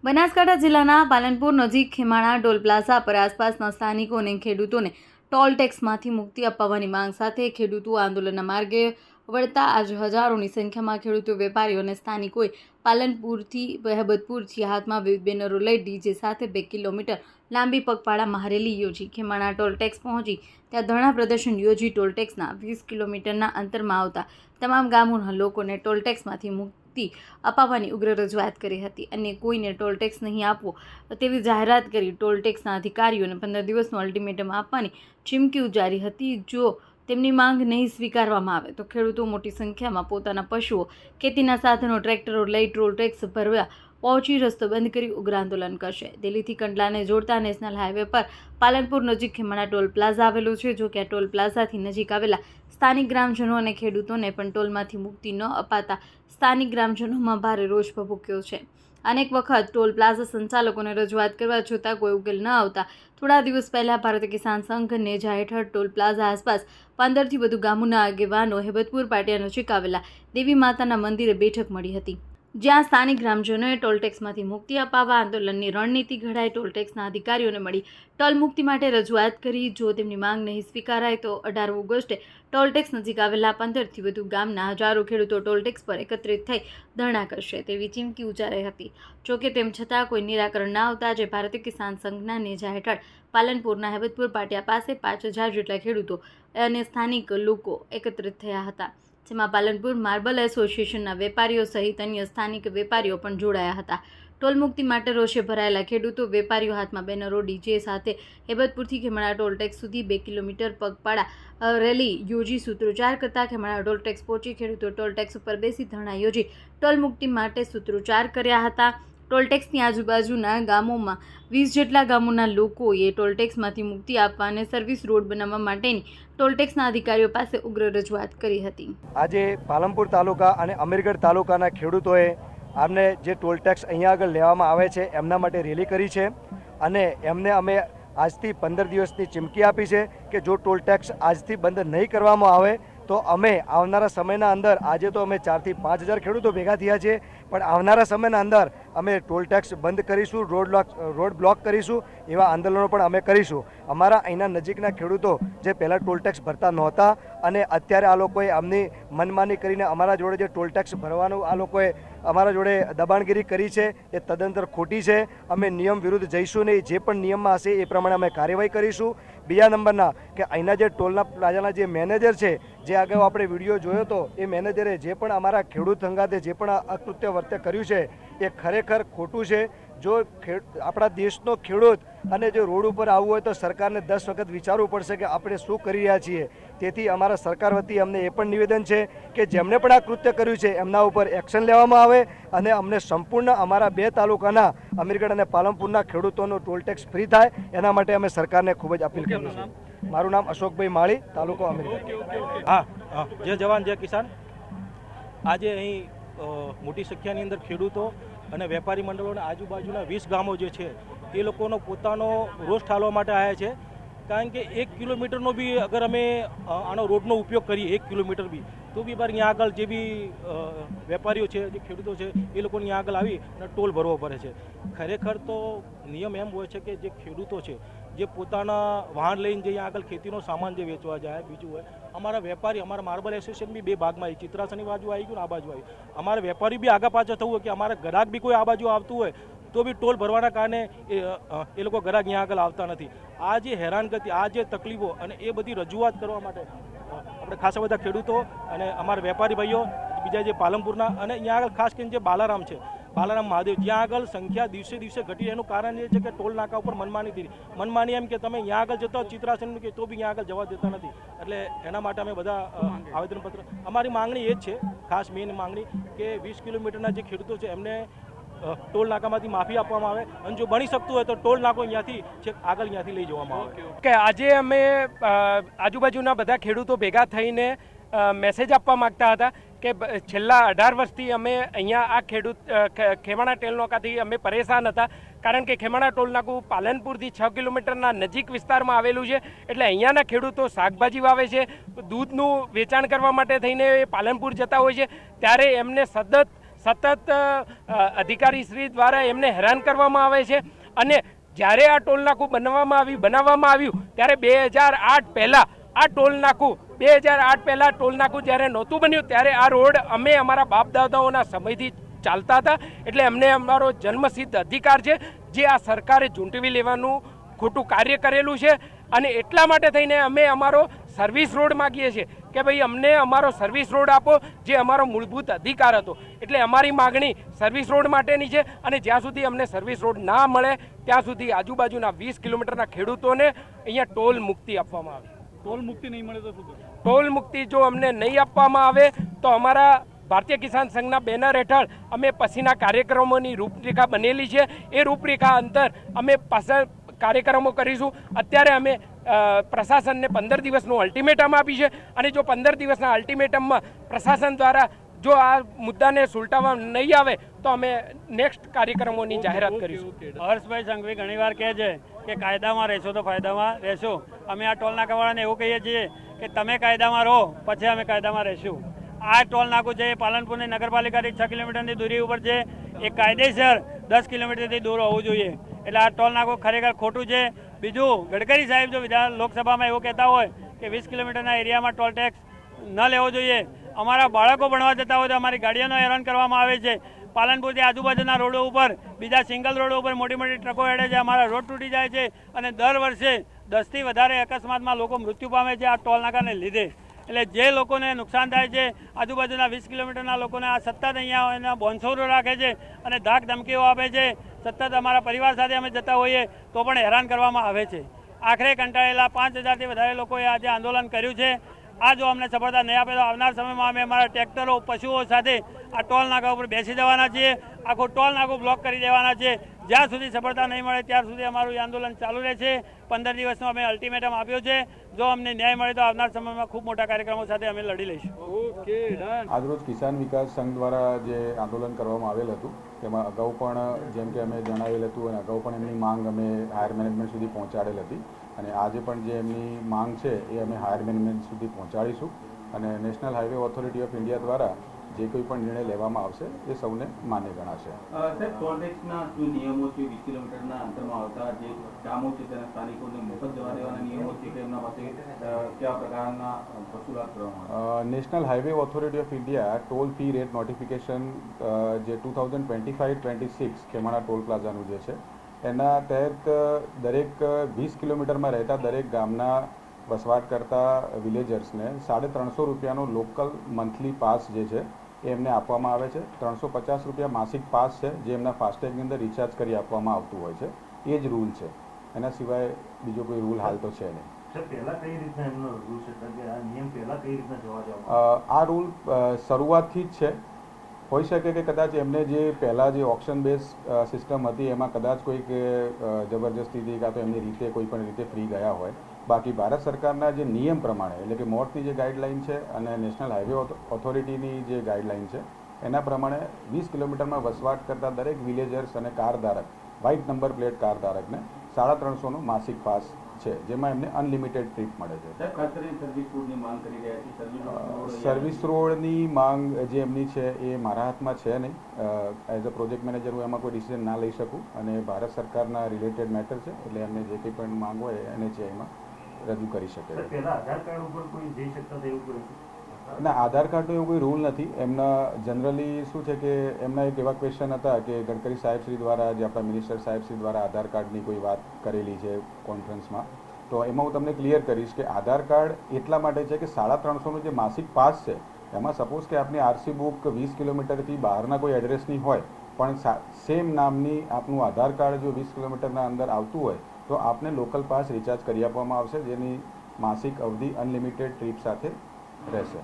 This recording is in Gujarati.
બનાસકાંઠા જિલ્લાના પાલનપુર નજીક ખેમાણા ટોલ પ્લાઝા પર આસપાસના સ્થાનિકો અને ખેડૂતોને ટોલ ટેક્સમાંથી મુક્તિ અપાવવાની માંગ સાથે ખેડૂતો આંદોલનના માર્ગે વળતા આજે હજારોની સંખ્યામાં ખેડૂતો, વેપારીઓ અને સ્થાનિકોએ પાલનપુરથી બહેબતપુરથી હાથમાં વિવિધ બેનરો લઈ ડીજે સાથે 2 કિલોમીટર લાંબી પગપાળા મહારેલી યોજી ખેમાણા ટોલ ટેક્સ પહોંચી ત્યાં ધરણા પ્રદર્શન યોજી ટોલ ટેક્સના 20 કિલોમીટરના અંતરમાં આવતા તમામ ગામોના લોકોને ટોલ ટેક્સમાંથી મુક્તિ અપાવવાની ઉગ્ર રજૂઆત કરી હતી અને કોઈને ટોલ ટેક્સ નહીં આપવો તેવી જાહેરાત કરી ટોલ ટેક્સના અધિકારીઓને 15 દિવસનું અલ્ટિમેટમ આપવાની ચીમકી ઉચ્ચારી હતી। જો તેમની માંગ નહીં સ્વીકારવામાં આવે તો ખેડૂતો મોટી સંખ્યામાં પોતાના પશુઓ, ખેતીના સાધનો, ટ્રેક્ટરો લઈ ટોલ ટેક્સ ભરવા પહોંચી રસ્તો બંધ કરી ઉગ્ર આંદોલન કરશે। દિલ્હીથી કંડલાને જોડતા નેશનલ હાઈવે પર પાલનપુર નજીક ખેમાણા ટોલ પ્લાઝા આવેલો છે। જો કે આ ટોલ પ્લાઝાથી નજીક આવેલા સ્થાનિક ગ્રામજનો અને ખેડૂતોને પણ ટોલમાંથી મુક્તિ ન અપાતા સ્થાનિક ગ્રામજનોમાં ભારે રોષ ભભૂક્યો છે। અનેક વખત ટોલ પ્લાઝા સંચાલકોને રજૂઆત કરવા છતાં કોઈ ઉકેલ ન આવતા થોડા દિવસ પહેલા ભારતીય કિસાન સંઘ નેજા હેઠળ ટોલ પ્લાઝા આસપાસ 15થી વધુ ગામોના આગેવાનો હેબતપુર પાટિયા નજીક આવેલા દેવી માતાના મંદિરે બેઠક મળી હતી, જ્યાં સ્થાનિક ગ્રામજનોએ ટોલ ટેક્સમાંથી મુક્તિ અપાવવા આંદોલનની રણનીતિ ઘડાઈ ટોલ ટેક્સના અધિકારીઓને મળી ટોલ મુક્તિ માટે રજૂઆત કરી। જો તેમની માંગ નહીં સ્વીકારાય તો 18 ઓગસ્ટે ટોલ ટેક્સ નજીક આવેલા 15થી વધુ ગામના હજારો ખેડૂતો ટોલ ટેક્સ પર એકત્રિત થઈ ધરણા કરશે તેવી ચીમકી ઉચ્ચારાઈ હતી। જોકે તેમ છતાં કોઈ નિરાકરણ ન આવતા આજે ભારતીય કિસાન સંઘના નેજા હેઠળ પાલનપુરના હેબતપુર પાટિયા પાસે 5000 જેટલા ખેડૂતો અને સ્થાનિક લોકો એકત્રિત થયા હતા, જેમાં પાલનપુર માર્બલ એસોસિએશનના વેપારીઓ સહિત અન્ય સ્થાનિક વેપારીઓ પણ જોડાયા હતા। ટોલ મુક્તિ માટે રોષે ભરાયેલા ખેડૂતો, વેપારીઓ હાથમાં બેનરો, ડીજે સાથે હેબતપુરથી ખેમાણા ટોલ ટેક્સ સુધી 2 કિલોમીટર પગપાળા રેલી યોજી સૂત્રોચ્ચાર કરતા ખેમાણા ટોલ ટેક્સ પહોંચી ખેડૂતો ટોલ ટેક્સ ઉપર બેસી ધરણા યોજી ટોલ મુક્તિ માટે સૂત્રોચ્ચાર કર્યા હતા। ટોલ ટેક્સની આજુબાજુના ગામોમાં 20 જેટલા ગામોના લોકોએ ટોલ ટેક્સમાંથી મુક્તિ આપવા અને સર્વિસ રોડ બનાવવા માટેની ટોલ ટેક્સના અધિકારીઓ પાસે ઉગ્ર રજૂઆત કરી હતી। આજે પાલનપુર તાલુકા અને અમીરગઢ તાલુકાના ખેડૂતોએ આમને જે ટોલ ટેક્સ અહીંયા આગળ લેવામાં આવે છે એમના માટે રેલી કરી છે અને એમને અમે આજથી 15 દિવસની ચીમકી આપી છે કે જો ટોલ ટેક્સ આજથી બંધ નહીં કરવામાં આવે તો અમે આવનારા સમયના અંદર, આજે તો અમે 4 થી 5000 ખેડૂતો ભેગા થયા છે, પણ આવનારા સમયના અંદર અમે ટોલ ટેક્સ બંધ કરીશું, રોડ બ્લોક કરીશું, એવા આંદોલનો પણ અમે કરીશું। અમારા અહીંના નજીકના ખેડૂતો જે પહેલાં ટોલ ટેક્સ ભરતા નહોતા અને અત્યારે આ લોકોએ આમની મનમાની કરીને અમારા જોડે જે ટોલ ટેક્સ ભરવાનું આ લોકોએ અમારા જોડે દબાણગીરી કરી છે એ તદંતર ખોટી છે। અમે નિયમ વિરુદ્ધ જઈશું નહીં, જે પણ નિયમમાં હશે એ પ્રમાણે અમે કાર્યવાહી કરીશું। બીજા નંબરના કે અહીંના જે ટોલના પ્લાઝાના જે મેનેજર છે, જે આગળ આપણે વિડીયો જોયો હતો, એ મેનેજરે જે પણ અમારા ખેડૂત સંગાતે જે પણ અકૃત્ય વર્તન કર્યું છે એ ખરેખર ખોટું છે। જો આપણા દેશનો ખેડૂત અને જો રોડ ઉપર આવવું હોય તો સરકારને 10 વખત વિચારવું પડશે કે આપણે શું કરી રહ્યા છીએ। તેથી અમારા સરકાર વતી અમને એ પણ નિવેદન છે કે જેમણે પણ આ કૃત્ય કર્યું છે એમના ઉપર એક્શન લેવામાં આવે અને અમને સંપૂર્ણ અમારા 2 તાલુકાના અમીરગઢ અને પાલનપુરના ખેડૂતોનો ટોલ ટેક્સ ફ્રી થાય એના માટે અમે સરકારને ખૂબ જ અપીલ કરીએ છીએ। મારું નામ અશોકભાઈ માળી, તાલુકો અમીરગઢ। હા, જય જવાન જય કિસાન। આજે અહીં મોટી સંખ્યાની અંદર ખેડૂતો અને વેપારી મંડળો અને આજુબાજુના 20 ગામો જે છે એ લોકોનો પોતાનો રોષ ઠાલવા માટે આવ્યા છે, કારણ કે 1 કિલોમીટરનો બી અગર અમે આનો રોડનો ઉપયોગ કરીએ 1 કિલોમીટર બી તો બી બાર અહીંયા આગળ જે બી વેપારીઓ છે, જે ખેડૂતો છે એ લોકોને અહીંયા આગળ આવી અને ટોલ ભરવો પડે છે। ખરેખર તો નિયમ એમ હોય છે કે જે ખેડૂતો છે જે પોતાના વાહન લઈને જે અહીંયા આગળ ખેતીનો સામાન જે વેચવા જાય, બીજું હોય અમારા વેપારી, અમારા માર્બલ એસોસિએશન બી 2 ભાગમાં આવી, ચિત્રાસની બાજુ આવી ગયું ને આ બાજુ આવ્યું। અમારા વેપારી બી આગા પાછા થવું હોય કે અમારા ગ્રાહક બી કોઈ આ બાજુ આવતું હોય તો બી ટોલ ભરવાના કારણે એ લોકો ગ્રાહક અહીંયા આગળ આવતા નથી। આ જે હેરાનગતિ, આ જે તકલીફો અને એ બધી રજૂઆત કરવા માટે આપણે ખાસા બધા ખેડૂતો અને અમારા વેપારી ભાઈઓ, બીજા જે પાલનપુરના અને અહીંયા આગળ ખાસ કરીને જે બાલારામ છે, બાલારામ મહાદેવ, જ્યાં આગળ સંખ્યા દિવસે દિવસે ઘટી, એનું કારણ એ છે કે ટોલ નાકા ઉપર મનમાની થઈ। મનમાની એમ કે તમે અહીંયા આગળ જતો ચિત્રાસન કે તો બી અહીંયા આગળ જવા દેતા નથી, એટલે એના માટે અમે બધા આવેદનપત્ર, અમારી માંગણી એ જ છે, ખાસ મેઇન માંગણી કે 20 કિલોમીટરના જે ખેડૂતો છે એમને ટોલ નાકામાંથી માફી આપવામાં આવે અને જો બની શકતું હોય તો ટોલ નાકો અહીંયાથી છેક આગળ અહીંયાથી લઈ જવામાં આવે। કે આજે અમે આજુબાજુના બધા ખેડૂતો ભેગા થઈને મેસેજ આપવા માગતા હતા કે છેલ્લા 18 વર્ષથી અમે અહીંયા આ ખેમાણા ટોલ નાકાથી અમે પરેશાન હતા, કારણ કે ખેમાણા ટોલ નાકું પાલનપુરથી 6 કિલોમીટરના નજીક વિસ્તારમાં આવેલું છે, એટલે અહીંયાના ખેડૂતો શાકભાજી વાવે છે, દૂધનું વેચાણ કરવા માટે થઈને પાલનપુર જતા હોય છે, ત્યારે એમને સતત સતત અધિકારી શ્રી દ્વારા એમને હેરાન કરવામાં આવે છે. અને જ્યારે આ ટોલ નાકું બનાવવામાં આવ્યું ત્યારે 2008 પહેલાં આ ટોલ નાકું 2008 પહેલાં ટોલ નાકું જ્યારે નહોતું બન્યું ત્યારે આ રોડ અમે અમારા બાપ દાદાઓના સમયથી ચાલતા હતા. એટલે અમને અમારો જન્મસિદ્ધ અધિકાર છે જે આ સરકારે ઝૂંટવી લેવાનું ખોટું કાર્ય કરેલું છે. અને એટલા માટે થઈને અમે અમારો સર્વિસ રોડ માગીએ છીએ કે ભાઈ અમને અમારો સર્વિસ રોડ આપો જે અમારો મૂળભૂત અધિકાર હતો. એટલે અમારી માગણી સર્વિસ રોડ માટેની છે. અને જ્યાં સુધી અમને સર્વિસ રોડ ના મળે ત્યાં સુધી આજુબાજુના 20 કિલોમીટરના ખેડૂતોને અહીંયા ટોલ મુક્તિ આપવામાં આવે. ટોલ મુક્તિ નહીં મળે તો શું કરશો? ટોલ મુક્તિ જો અમને નહીં આપવામાં આવે તો અમારા ભારતીય કિસાન સંઘના બેનર હેઠળ અમે પછીના કાર્યક્રમોની રૂપરેખા બનેલી છે. એ રૂપરેખા અંતર અમે પાછળ કાર્યક્રમો કરીશું. અત્યારે અમે પ્રશાસનને 15 દિવસનું અલ્ટિમેટમ આપી છે. અને જો 15 દિવસના અલ્ટિમેટમમાં પ્રશાસન દ્વારા જો આ મુદ્દાને સુલટાવવા નહીં આવે તો અમે નેક્સ્ટ કાર્યક્રમોની જાહેરાત કરીશું. હર્ષભાઈ સંઘવી ઘણીવાર કહે છે કે કાયદામાં રહેશો તો ફાયદામાં રહેશો. અમે આ ટોલ નાકાવાળાને એવું કહીએ છીએ કે તમે કાયદામાં રહો પછી અમે કાયદામાં રહીશું. આ ટોલ નાકું છે એ પાલનપુરની નગરપાલિકાથી 6 કિલોમીટરની દૂરી ઉપર છે. એ કાયદેસર 10 કિલોમીટરથી દૂર હોવું જોઈએ. એટલે આ ટોલ નાકું ખરેખર ખોટું છે. બીજું, ગડકરી સાહેબ જો લોકસભામાં એવું કહેતા હોય કે 20 કિલોમીટરના એરિયામાં ટોલ ટેક્સ ન લેવો જોઈએ. અમારા બાળકો ભણવા જતા હોય તો અમારી ગાડીઓનો હેરાન કરવામાં આવે છે. પાલનપુરથી આજુબાજુના રોડો ઉપર બીજા સિંગલ રોડો ઉપર મોટી મોટી ટ્રકો હેડે છે. અમારા રોડ તૂટી જાય છે અને દર વર્ષે 10થી વધારે અકસ્માતમાં લોકો મૃત્યુ પામે છે આ ટોલ નાકાને લીધે. એટલે જે લોકોને નુકસાન થાય છે, આજુબાજુના 20 કિલોમીટરના લોકોને આ સતત અહીંયા એના બોન્સોરો રાખે છે અને ધાક ધમકીઓ આપે છે. સતત અમારા પરિવાર સાથે અમે જતા હોઈએ તો પણ હેરાન કરવામાં આવે છે. આખરે કંટાળેલા 5000થી વધારે લોકોએ આજે આંદોલન કર્યું છે. આ જો અમને સફળતા નહીં આપે તો આવનાર સમયમાં અમે અમારા ટ્રેક્ટરો, પશુઓ સાથે આ ટોલ નાકા ઉપર બેસી જવાના છીએ. આખું ટોલ નાકું બ્લોક કરી દેવાના છે. જ્યાં સુધી સફળતા નહીં મળે ત્યાં સુધી અમારું આંદોલન ચાલુ રહેશે. 15 દિવસનો અમે અલ્ટિમેટમ આપ્યો છે. જો અમને ન્યાય મળે તો આવનાર સમયમાં ખૂબ મોટા કાર્યક્રમો સાથે અમે લડી લઈશું. આજરોજ કિસાન વિકાસ સંઘ દ્વારા જે આંદોલન કરવામાં આવેલ હતું તેમાં અગાઉ પણ જેમ કે અમે જણાવેલ હતું અને અગાઉ પણ એમની માંગ અમે હાયર મેનેજમેન્ટ સુધી પહોંચાડેલ હતી. અને આજે પણ જે એમની માંગ છે એ અમે હાયર મેનેજમેન્ટ સુધી પહોંચાડીશું. અને national highway authority of India દ્વારા જે કોઈ પણ નિર્ણય લેવામાં આવશે એ સૌને માન્ય ગણાશે. સાહેબ, ટોલ ટેક્સના જે નિયમો છે 20 કિલોમીટરના અંતરમાં આવતા જે ગામો છે તેના સ્થાનિકોને મફત જવા દેવાના નિયમો છે કે એમના પાસે કેવા પ્રકારના વસૂલાત કરવામાં national highway authority of India toll fee rate notification જે 2025-26 ખેમાણા ટોલ પ્લાઝાનું જે છે એના તહેત દરેક 20 કિલોમીટરમાં રહેતા દરેક ગામના વસવાટ કરતા વિલેજર્સને 350 રૂપિયાનો લોકલ મંથલી પાસ જે છે એ એમને આપવામાં આવે છે. 350 રૂપિયા માસિક પાસ છે જે એમના ફાસ્ટેગની અંદર રિચાર્જ કરી આપવામાં આવતું હોય છે. એ જ રૂલ છે. એના સિવાય બીજો કોઈ રૂલ હાલ તો છે નહીં. આ રૂલ શરૂઆતથી જ છે. હોઈ શકે કે કદાચ એમને જે પહેલાં જે ઓપ્શન બેઝ સિસ્ટમ હતી એમાં કદાચ કોઈક જબરજસ્તીથી કાં તો એમની રીતે કોઈ પણ રીતે ફ્રી ગયા હોય. બાકી ભારત સરકારના જે નિયમ પ્રમાણે એટલે કે મોટની જે ગાઈડલાઇન છે અને નેશનલ હાઈવે ઓથોરિટીની જે ગાઈડલાઇન છે એના પ્રમાણે 20 કિલોમીટરમાં વસવાટ કરતા દરેક વિલેજર્સ અને કાર ધારક, વ્હાઇટ નંબર પ્લેટ કાર ધારકને 350નો માસિક પાસ છે જેમાં એમને અનલિમિટેડ ટ્રીપ મળે છે. સર્વિસ રોડની માંગ જે એમની છે એ મારા હાથમાં છે નહીં. એઝ અ પ્રોજેક્ટ મેનેજર હું એમાં કોઈ ડિસિઝન ના લઈ શકું અને ભારત સરકારના રિલેટેડ મેટર છે એટલે એમને જે કંઈ પણ માંગ હોય એને છે એમાં રજૂ કરી શકે. ના, આધાર કાર્ડનો એવો કોઈ રૂલ નથી. એમના જનરલી શું છે કે એમના એક એવા ક્વેશ્ચન હતા કે ગડકરી સાહેબશ્રી દ્વારા જે આપણા મિનિસ્ટર સાહેબશ્રી દ્વારા આધાર કાર્ડની કોઈ વાત કરેલી છે કોન્ફરન્સમાં, તો એમાં હું તમને ક્લિયર કરીશ કે આધાર કાર્ડ એટલા માટે છે કે 350નો જે માસિક પાસ છે એમાં સપોઝ કે આપની આરસી બુક 20 કિલોમીટરથી બહારના કોઈ એડ્રેસની હોય પણ સેમ નામની આપનું આધાર કાર્ડ જો 20 કિલોમીટરના અંદર આવતું હોય તો આપને લોકલ પાસ રિચાર્જ કરી આપવામાં આવશે જેની માસિક અવધિ અનલિમિટેડ ટ્રીપ સાથે રહેશે.